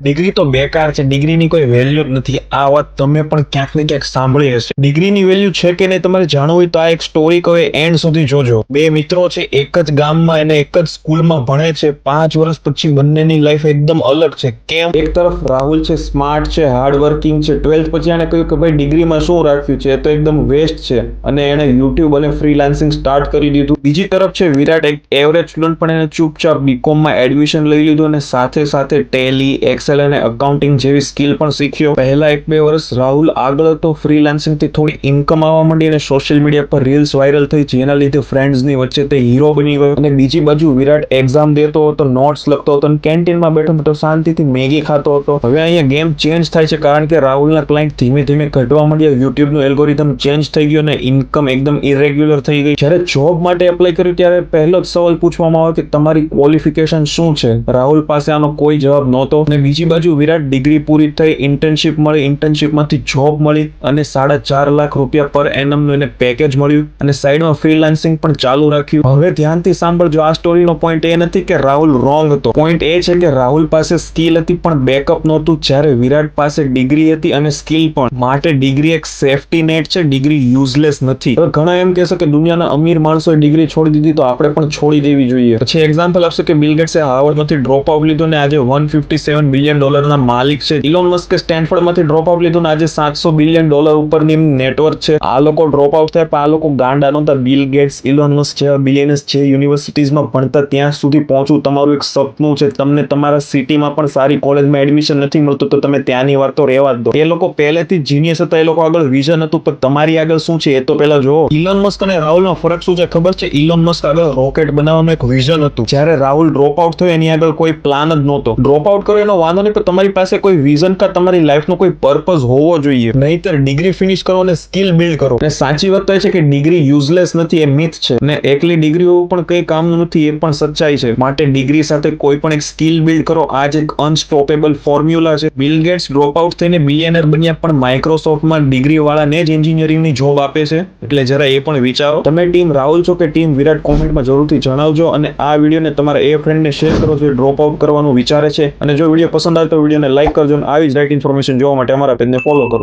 Degree તો બેકાર છે, ડિગ્રીની કોઈ વેલ્યુ જ નથી. આ વાત તમે પણ ક્યાંક ને ક્યાંક સાંભળી હશે. ડિગ્રીની વેલ્યુ છે કે નહીં તમારે જાણવું હોય તો આ એક સ્ટોરી કહે એન્ડ સુધી જોજો. બે મિત્રો છે, એક જ ગામમાં અને એક જ સ્કૂલમાં ભણે છે. 5 વર્ષ પછી બંનેની લાઈફ એકદમ અલગ છે. કેમ? એક તરફ રાહુલ છે, સ્માર્ટ છે, હાર્ડ વર્કિંગ છે. 12th પછી એને કહ્યું કે ભાઈ ડિગ્રીમાં શું રાખ્યું છે, એ તો એકદમ વેસ્ટ છે, અને એણે યુટ્યુબ અને ફ્રીલાન્સિંગ સ્ટાર્ટ કરી દીધું. બીજી તરફ છે વિરાટ, એક એવરેજ સ્ટુડન્ટ, પણ એને ચૂપચાપ બીકોમમાં એડમિશન લઈ લીધું અને સાથે સાથે ટેલી, એક્સેલ અને અકાઉન્ટિંગ જેવી સ્કિલ પણ શીખ્યો. પહેલા 1-2 વર્ષ રાહુલ આગળ હતો. ફ્રીલાન્સિંગ થી થોડી ઇન્કમ આવવા માંડી અને સોશિયલ મીડિયા પર રીલ્સ વાયરલ થઈ, જેના લીધે ફ્રેન્ડ્સની વચ્ચે તે હીરો બની ગયો. અને બીજી બાજુ વિરાટ એક્ઝામ દેતો હતો, નોટ્સ લખતો હતો અને કેન્ટીનમાં બેઠો બેઠો શાંતિથી મેગી ખાતો હતો. હવે અહીંયા ગેમ ચેન્જ થાય છે, કારણ કે રાહુલના ક્લાયન્ટ ધીમે ધીમે ઘટવા માંડ્યા. યુટ્યુબનું એલ્ગોરિધમ ચેન્જ થઈ ગયું અને ઇન્કમ એકદમ ઇરેગ્યુલર થઈ ગઈ. જ્યારે જોબ માટે એપ્લાય કર્યું ત્યારે પહેલો જ સવાલ પૂછવામાં આવ્યો કે તમારી ક્વોલિફિકેશન શું છે. રાહુલ પાસે આનો કોઈ જવાબ નહોતો. અને બીજી બાજુ વિરાટ, ડિગ્રી પૂરી થઈ, ઇન્ટર્નશિપ મળી, ઇન્ટર્નશિપમાંથી જોબ મળી અને 4.5 લાખ રૂપિયા પર એનમનું એને પેકેજ મળ્યું અને સાઈડમાં ફ્રીલાન્સિંગ પણ ચાલુ રાખ્યું. હવે ધ્યાનથી સાંભળજો, આ સ્ટોરીનો પોઈન્ટ એ નથી કે રાહુલ રોંગ હતો. પોઈન્ટ એ છે કે રાહુલ પાસે સ્કિલ હતી પણ બેકઅપ નહોતું, જ્યારે વિરાટ પાસે ડિગ્રી હતી અને સ્કિલ પણ. માટે ડિગ્રી એક સેફટી નેટ છે, ડિગ્રી યુઝલેસ નથી. હવે ઘણા એમ કહેશે કે દુનિયાના અમીર માણસોએ ડિગ્રી છોડી દીધી, તો આપણે પણ છોડી દેવી જોઈએ. પછી એક્ઝામ્પલ આપશે કે બિલ ગેટ્સે હાર્વર્ડમાંથી ડ્રોપ આઉટ લીધું ને આજે $157 બિલિયન ના માલિક છે. ઇલોન મસ્કે સ્ટેનફોર્ડમાંથી ડ્રોપ આઉટ લીધું ને આજે $700 બિલિયન ઉપરની નેટવર્ક છે. આ લોકો ડ્રોપ આઉટ થયા પણ આ લોકો ગાંડા નહોતા. બિલ ગેટ્સ, ઇલોન મસ્ક જેવા બિલિયનર્સ જે યુનિવર્સિટીઝમાં ભણતા ત્યાં સુધી પહોંચવું તમારું એક સપનું છે. તમને તમારા સિટીમાં પણ સારી કોલેજમાં એડમિશન નથી મળતું તો તમે ત્યાંની વાત તો રહેવા જ દો. એ લોકો પહેલેથી જીનિયસ હતા, એ લોકો આગળ વિઝન હતું, પણ તમારી આગળ શું છે એ તો પહેલા જોવો. ઇલોન મસ્ક અને રાહુલનો ફરક શું છે ખબર છે? ઇલોન મસ્ક આગળ રોકેટ બનાવવાનું એક વિઝન હતું, જ્યારે રાહુલ ડ્રોપ આઉટ થયો એની આગળ કોઈ પ્લાન જ નહોતો. ડ્રોપ આઉટ કરો એનો વાંધો નહીં, પણ તમારી પાસે કોઈ વિઝન કા તમારી લાઈફનો કોઈ પર્પઝ હોવો જોઈએ. નહીતર ડિગ્રી ફિનિશ કરો અને સ્કિલ બિલ્ડ કરો. અને સાચી વાત તો એ છે કે ડિગ્રી યુઝલેસ નથી, એ મિથ છે. અને એકલી ડિગ્રીઓ પણ કઈ કામનું નથી, એ પણ સચ્ચાઈ છે. માટે ડિગ્રી સાથે કોઈ પણ એક સ્કિલ બિલ્ડ કરો. આ જ એક અનસ્ટોપેબલ ફોર્મ્યુલા છે. બિલ ગેટ્સ ડ્રોપ આઉટ થઈને બિલિયનર બન્યા, પણ માઇક્રોસોફ્ટમાં ડિગ્રી વાળાને જ એન્જિનિયરિંગની જોબ આપે છે. એટલે જરા એ પણ વિચારો. તમે ટીમ રાહુલ છો કે ટીમ વિરાટ? કોમેન્ટમાં જરૂરથી જણાવજો. અને આ વિડીયોને તમારા એ ફ્રેન્ડને શેર કરો જે ડ્રોપ આઉટ કરવાનું વિચારે છે. અને જો વિડીયો પસંદ આવે તો વિડીયોને લાઈક કરજો અને આવી જ રાઈટ ઇન્ફોર્મેશન જોવા માટે અમારા પેજને ફોલો કરો.